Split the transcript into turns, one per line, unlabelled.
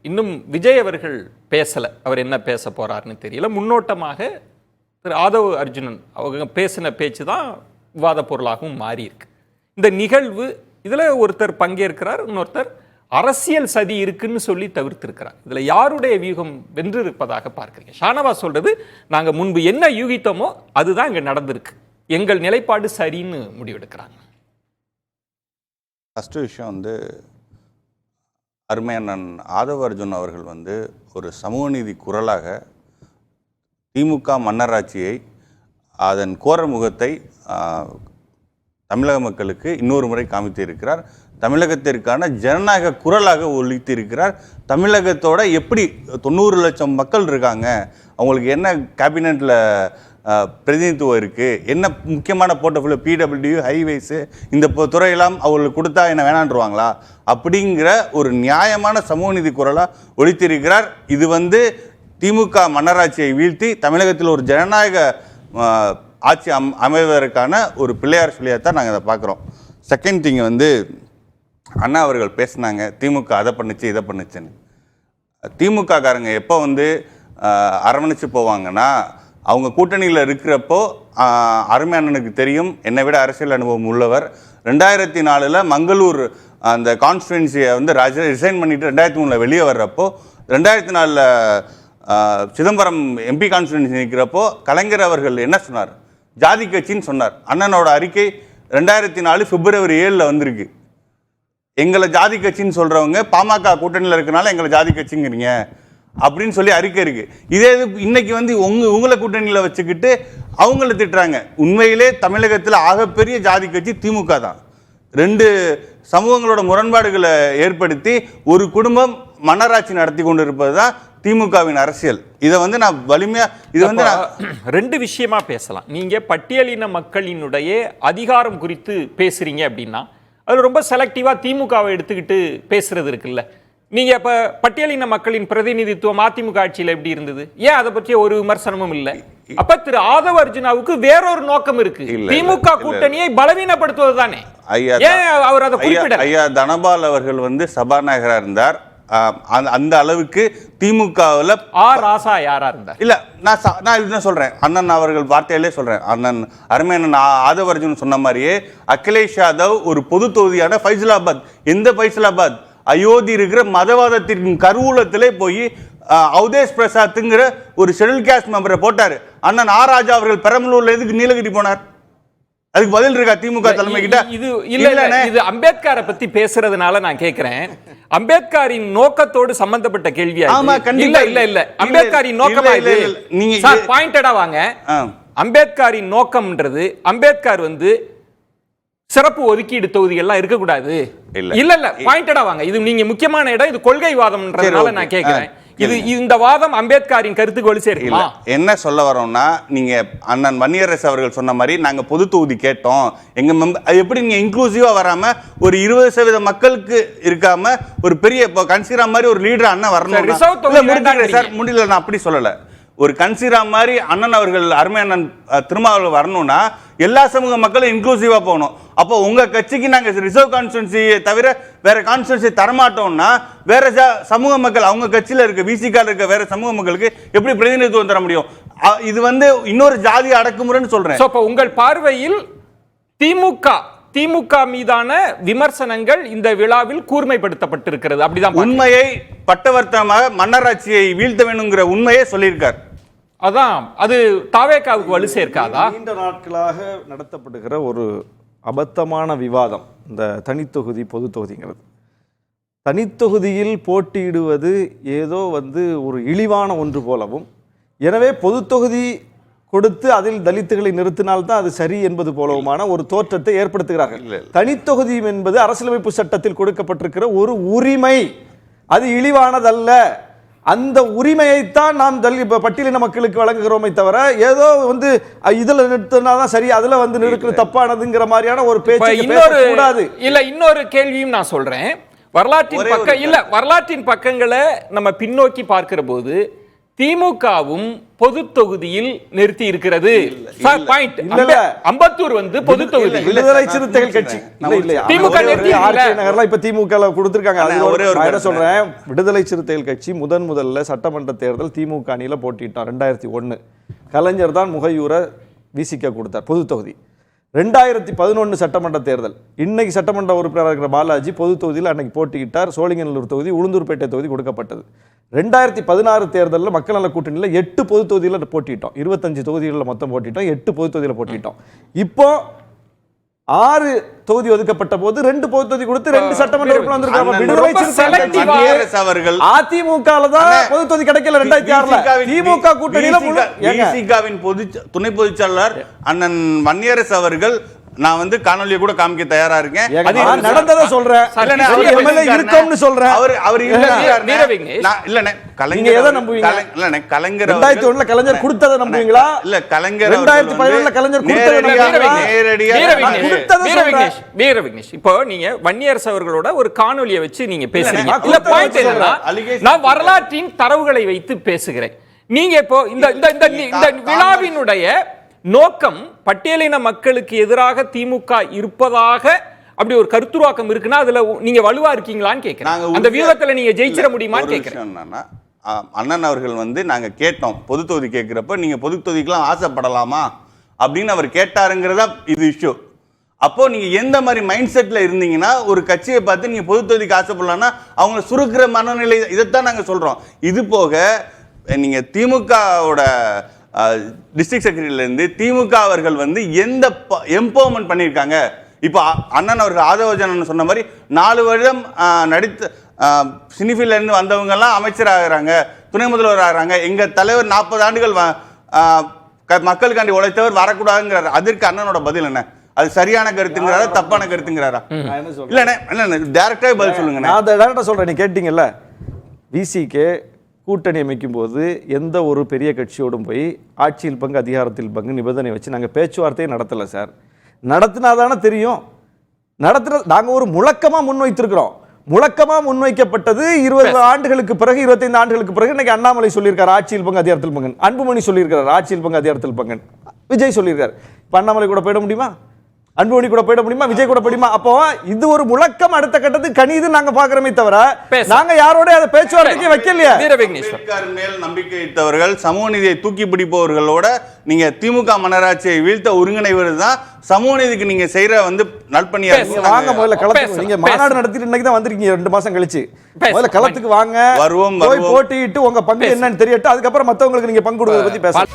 இன்னும் விஜய் அவர்கள் பேசலை. அவர் என்ன பேச போறாருன்னு தெரியல. முன்னோட்டமாக திரு ஆதவ் அர்ஜுனன் அவங்க பேசின பேச்சு தான் விவாத பொருளாகவும் மாறி இருக்கு. இந்த நிகழ்வு இதில் ஒருத்தர் பங்கேற்கிறார், இன்னொருத்தர் அரசியல் சதி இருக்குன்னு சொல்லி தவிர்த்திருக்கிறார். இதில் யாருடைய வியூகம் வென்று இருப்பதாக பார்க்குறீங்க? ஷானவாஸ் சொல்றது, நாங்கள் முன்பு என்ன யூகித்தோமோ அதுதான் இங்கே நடந்திருக்கு, எங்கள் நிலைப்பாடு சரின்னு முடிவெடுக்கிறாங்க.
ஃபஸ்ட்டு விஷயம் அருமையண்ணன் ஆதவ அர்ஜுன் அவர்கள் ஒரு சமூக நீதி குரலாக திமுக மன்னராட்சியை அதன் கோர முகத்தை தமிழக மக்களுக்கு இன்னொரு முறை காமித்து இருக்கிறார். தமிழகத்திற்கான ஜனநாயக குரலாக ஒலித்து இருக்கிறார். தமிழகத்தோட எப்படி 90 லட்சம் மக்கள் இருக்காங்க, அவங்களுக்கு என்ன கேபினெட்டில் பிரதிநிதித்துவம் இருக்குது, என்ன முக்கியமான போர்ட்டஃபோலியோ பிடபிள்யூ ஹைவேஸு இந்த துறையெல்லாம் அவங்களுக்கு கொடுத்தா என்ன வேணான்றுவாங்களா அப்படிங்கிற ஒரு நியாயமான சமூக நீதி குரலாக ஒலித்திருக்கிறார். இது திமுக மன்னராட்சியை வீழ்த்தி தமிழகத்தில் ஒரு ஜனநாயக ஆட்சி அமைவதற்கான ஒரு பிள்ளையார் சொல்லியாத்தான் நாங்கள் அதை பார்க்குறோம். செகண்ட் திங் அண்ணா அவர்கள் பேசினாங்க, திமுக அதை பண்ணுச்சு இதை பண்ணுச்சுன்னு. திமுக காரங்க எப்போ அரவணைச்சு போவாங்கன்னா, அவங்க கூட்டணியில் இருக்கிறப்போ அருமை அண்ணனுக்கு தெரியும், என்னை விட அரசியல் அனுபவம் உள்ளவர். 2004 மங்களூர் அந்த கான்ஸ்டிடுவன்சியை ரிசைன் பண்ணிவிட்டு 2003 வெளியே வர்றப்போ, 2004 சிதம்பரம் எம்பி கான்ஸ்டிடுவன்சி நிற்கிறப்போ கலைஞர் அவர்கள் என்ன சொன்னார்? ஜாதி கட்சின்னு சொன்னார். அண்ணனோட அறிக்கை 2004 பிப்ரவரி 7 வந்திருக்கு. எங்களை ஜாதி கட்சின்னு சொல்கிறவங்க பாமக கூட்டணியில் இருக்கனால எங்களை ஜாதி கட்சிங்கிறீங்க அப்படின்னு சொல்லி அறிக்கை இருக்கு. இதே இன்னைக்கு உங்களை கூட்டணியில் வச்சுக்கிட்டு அவங்கள திட்டுறாங்க. உண்மையிலே தமிழகத்தில் ஆகப்பெரிய ஜாதி கட்சி திமுக தான். 2 சமூகங்களோட முரண்பாடுகளை ஏற்படுத்தி ஒரு குடும்பம் மன்னராட்சி நடத்தி கொண்டு இருப்பது தான் திமுகவின் அரசியல். இதை நான் வலிமையா நான்
2 விஷயமா பேசலாம். நீங்க பட்டியலின மக்களினுடைய அதிகாரம் குறித்து பேசுறீங்க அப்படின்னா அது ரொம்ப செலக்டிவா திமுகவை எடுத்துக்கிட்டு பேசுறது இருக்குல்ல. நீங்க இப்ப பட்டியலின மக்களின் பிரதிநிதித்துவம் அதிமுக ஆட்சியில் எப்படி இருந்தது? ஏன் அதை பற்றிய ஒரு விமர்சனமும் இல்லை? அப்ப திரு ஆதவ அர்ஜுனாவுக்கு வேறொரு நோக்கம் இருக்கு, திமுக கூட்டணியை பலவீனப்படுத்துவது தானே. ஏன் அவர் அதை குறிப்பிடல?
ஐயா தனபால் அவர்கள் சபாநாயகராக இருந்தார். அந்த அளவுக்கு திமுகவில்
ராசா யாரா இருந்தார்?
இல்ல, நான் இதுதான் சொல்றேன், அண்ணன் அவர்கள் வார்த்தையிலே சொல்றேன். அண்ணன் அருமையண்ணன் ஆதவ அர்ஜுன் சொன்ன மாதிரியே அகிலேஷ் யாதவ் ஒரு பொது தொகுதியான ஃபைசலாபாத், எந்த ஃபைசலாபாத், அயோத்தி இருக்கிற மதவாதத்தின் கருவூலத்திலே போய் அவதேஷ் பிரசாத்ங்கிற ஒரு ஷெட்யூல் காஸ்ட் மெம்பரை போட்டாரு. அண்ணன் ராஜா அவர்கள் பெரம்பலூர்ல எதுக்கு நீலகிரி போனார்? அதுக்கு பதில் இருக்கா திமுக தலைமை கிட்ட?
இது அம்பேத்கரை பத்தி பேசுறதுனால நான் கேட்கிறேன். அம்பேத்கரின் நோக்கத்தோடு சம்பந்தப்பட்ட கேள்வியா? இல்ல அம்பேத்கரின் நோக்கமா இது? நீங்க பாயிண்டடா வாங்க. அம்பேத்கரின் நோக்கம்ன்றது, அம்பேத்கர் சிறப்பு ஒதுக்கீடு தொகுதிகள்லாம் இருக்கக்கூடாது. இல்ல பாயிண்டடா வாங்க. இது நீங்க முக்கியமான இடம், இது கொள்கைவாதம்ன்றதுனால நான் கேட்கிறேன். இந்த வாதம் அம்பேத்கரின் கருத்துக்கோடு சேர்க்குமா?
என்ன சொல்ல வரோம்னா, நீங்க அண்ணன் வன்னியரசு அவர்கள் சொன்ன மாதிரி நாங்க பொது தொகுதி கேட்டோம், எங்க எப்படி நீங்க இன்க்ளூசிவா வராம ஒரு 20% மக்களுக்கு இருக்காம ஒரு பெரிய கன்சிரா மாதிரி ஒரு லீடர் அண்ணன் வரணும். சார் முடியல, நான் அப்படி சொல்லல. ஒரு கன்சிரா மாதிரி அண்ணன் அவர்கள் அருமை அண்ணன் திருமாவளவன் வரணும்னா எல்லா சமூக மக்களும் இன்க்ளூசிவா போகணும். அப்போ உங்க கட்சிக்கு நாங்க ரிசர்வ் கான்ஸ்டிடுவன்சியை தவிர வேற கான்ஸ்டிடுவன்சி தரமாட்டோம்னா வேற சமூக மக்கள், அவங்க கட்சியில இருக்க விசிகால இருக்க வேற சமூக மக்களுக்கு எப்படி பிரதிநிதித்துவம் தர முடியும்? இது இன்னொரு ஜாதி அடக்குமுறைன்னு சொல்றேன்.
உங்கள் பார்வையில் திமுக மீதான விமர்சனங்கள் இந்த விழாவில் கூர்மைப்படுத்தப்பட்டிருக்கிறது, அப்படிதான்?
உண்மையை பட்டவர்த்தமாக மன்னராட்சியை வீழ்த்த வேணுங்கிற உண்மையை சொல்லியிருக்கார்.
அதான் அது தாவேகாவுக்கு வலு சேர்க்காதா?
நீண்ட நாட்களாக நடத்தப்படுகிற ஒரு அபத்தமான விவாதம் இந்த தனித்தொகுதி பொது தொகுதிங்கிறது. தனித்தொகுதியில் போட்டியிடுவது ஏதோ ஒரு இழிவான ஒன்று போலவும், எனவே பொது தொகுதி கொடுத்து அதில் தலித்துகளை நிறுத்தினால்தான் அது சரி என்பது போலவுமான ஒரு தோற்றத்தை ஏற்படுத்துகிறார்கள். தனித்தொகுதி என்பது அரசியலமைப்பு சட்டத்தில் கொடுக்கப்பட்டிருக்கிற ஒரு உரிமை, அது இழிவானதல்ல. அந்த உரிமையைத்தான் நாம் பட்டியலின மக்களுக்கு வழங்குகிறோமே தவிர ஏதோ இதுல நிறுத்தினாதான் சரி, அதுல நிறுத்துறது தப்பானதுங்கிற மாதிரியான ஒரு பேச்சு கூடாது.
இல்ல, இன்னொரு கேள்வியும் நான் சொல்றேன். வரலாற்றின் பக்கங்களை நம்ம பின்னோக்கி பார்க்கிற போது திமுகவும் பொது தொகுதியில் நிறுத்தி இருக்கிறது. பாயிண்ட். அம்பத்தூர் வந்து பொது தொகுதி.
விடுதலை சிறுத்தைகள் கட்சி
திமுக
நகர்லாம் இப்ப திமுக கொடுத்திருக்காங்க. சொல்றேன், விடுதலை சிறுத்தைகள் கட்சி முதல்ல சட்டமன்ற தேர்தல் திமுக அணியில போட்டிட்டான் 2001. கலைஞர் தான் முகையூர விசிக கொடுத்தார் பொது தொகுதி. 2011 சட்டமன்ற தேர்தல், இன்னைக்கு சட்டமன்ற உறுப்பினராக இருக்கிற பாலாஜி பொது தொகுதியில் அன்னைக்கு போட்டியிட்டார். சோழிங்கநல்லூர் தொகுதி, உளுந்தூர்பேட்டை தொகுதி கொடுக்கப்பட்டது. 2016 தேர்தலில் மக்கள் நல கூட்டணியில் 8 பொது தொகுதியில் போட்டிட்டோம். 25 தொகுதிகளில் மொத்தம் போட்டிட்டோம், 8 பொது தொகுதியில் போட்டிட்டோம். இப்போ 6 தொகுதி ஒதுக்கப்பட்ட போது 2 பொது தொகுதி கொடுத்து 2 சட்டமன்ற உறுப்பினர் வந்திருக்காங்க. விடுதலை சிறுத்தைகள் அவர்கள் அதிமுகல தான் பொது தொகுதி கிடைக்கல. 2006ல திமுக கூட்டணியில
விசிகாவின் துணை பொதுச் செயலாளர் அண்ணன் வன்னியரசு அவர்கள், நான் வந்து காணொலியை கூட காமிக்க தயாரா இருக்கேன்.
நடந்தத சொல்றேன், எம்எல்ஏ இருக்கோம்னு சொல்றேன்.
அவர் இல்லனே கலைஞர் எதை நம்புவீங்க? இல்லனே கலைஞர்
2001ல கலைஞர் கொடுத்தத நம்புவீங்களா?
இல்ல கலைஞர்
2017ல கலைஞர் கொடுத்தத
வீர விக்னேஷ், இப்போ நீங்க வன்னியரசு அவர்களோட ஒரு காணொலியை வச்சு நீங்க பேசுறீங்க. இல்ல பாயிண்ட் என்னன்னா, நான் வரலாற்றின் தரவுகளை வைத்து பேசுகிறேன். நீங்க இப்போ இந்த விழாவினுடைய நோக்கம் பட்டியலின மக்களுக்கு எதிராக திமுக இருப்பதாக அப்படி ஒரு கருத்துருவாக்கம் இருக்குன்னா அதுல நீங்க வலுவா இருக்கீங்களான்னு கேட்கிறேன். அந்த வியூகத்துல நீங்க ஜெயிச்சிட முடியுமான்னு கேட்கிறேன்.
அண்ணன் அவர்கள் வந்து நாங்க கேட்டோம், பொது தொகுதி கேட்கிறப்ப நீங்க பொது தொகுதிக்கெல்லாம் ஆசைப்படலாமா அப்படின்னு அவர் கேட்டாருங்கிறதா இது இஷ்யூ. அப்போ நீங்க எந்த மாதிரி மைண்ட் செட்ல இருந்தீங்கன்னா ஒரு கட்சியை பார்த்து நீங்க பொது தொகுதிக்கு ஆசைப்படலாம்னா அவங்க சுருக்கிற மனநிலை, இதைத்தான் நாங்க சொல்றோம். இது போக நீங்க திமுகவோட டிஸ்ட்ரிக்ட் செக்ரட்டரியிலிருந்து திமுக அவர்கள் வந்து எந்த எம்பவர்மெண்ட் பண்ணியிருக்காங்க. இப்போ அண்ணன் அவர்கள் ஆதவஜனன் சொன்ன மாதிரி 4 வருடம் நடித்த சினிஃபீல்ட்ல இருந்து வந்தவங்க எல்லாம் அமைச்சர் ஆகிறாங்க, துணை முதல்வர் ஆகிறாங்க. எங்க தலைவர் 40 ஆண்டுகள் மக்களுக்காண்டி உழைத்தவர் வரக்கூடாதுங்கிறார். அதற்கு அண்ணனோட பதில் என்ன? அது சரியான கருத்துங்கிறாரா தப்பான கருத்துங்கிறாரா? இல்ல டைரக்டாவே பதில் சொல்லுங்க.
நான் அதை டைரக்டா சொல்றேன். நீ கேட்டீங்கல்ல, விசிகே கூட்டணி அமைக்கும் போது எந்த ஒரு பெரிய கட்சியோடும் போய் ஆட்சியில் பங்கு அதிகாரத்தில் பங்கு நிபந்தனை வச்சு நாங்கள் பேச்சுவார்த்தையை நடத்தலை சார். நடத்தினாதானே தெரியும். நாங்கள் ஒரு முழக்கமாக முன்வைத்திருக்கிறோம். முழக்கமாக முன்வைக்கப்பட்டது 20 ஆண்டுகளுக்கு பிறகு, 25 ஆண்டுகளுக்கு பிறகு. இன்னைக்கு அண்ணாமலை சொல்லியிருக்காரு ஆட்சியில் பங்கு அதிகாரத்தில் பங்கு, அன்புமணி சொல்லியிருக்காரு ஆட்சியில் பங்கு அதிகாரத்தில் பங்கு, விஜய் சொல்லியிருக்காரு. இப்போ அண்ணாமலை கூட போயிட முடியுமா? அன்புமணி கூட போயிட முடியுமா? விஜய் கூட போயிடுமா? அப்போ இது ஒரு முழக்கம், அடுத்த கட்டத்துக்கு கணிது நாங்க பாக்குறோமே தவிர நாங்க யாரோட அதை பேச்சுவார்த்தைக்கு வைக்கலையா?
மேல் நம்பிக்கை வைத்தவர்கள், சமூக நீதியை தூக்கி பிடிப்பவர்களோட நீங்க திமுக மன்னராட்சியை வீழ்த்த ஒருங்கிணைவது தான் சமூக நீதிக்கு நீங்க செய்யற வந்து நல்பணியா.
வாங்க முதல்ல களத்துக்கு. நீங்க மாநாடு நடத்திட்டு இன்னைக்கு தான் வந்திருக்கீங்க 2 மாசம் கழிச்சு. முதல்ல களத்துக்கு வாங்க, போய் போட்டிட்டு உங்க பங்கு என்னன்னு தெரியட்டும். அதுக்கப்புறம் மத்தவங்களுக்கு நீங்க பங்கு கொடுக்கறத பத்தி பேசலாம்.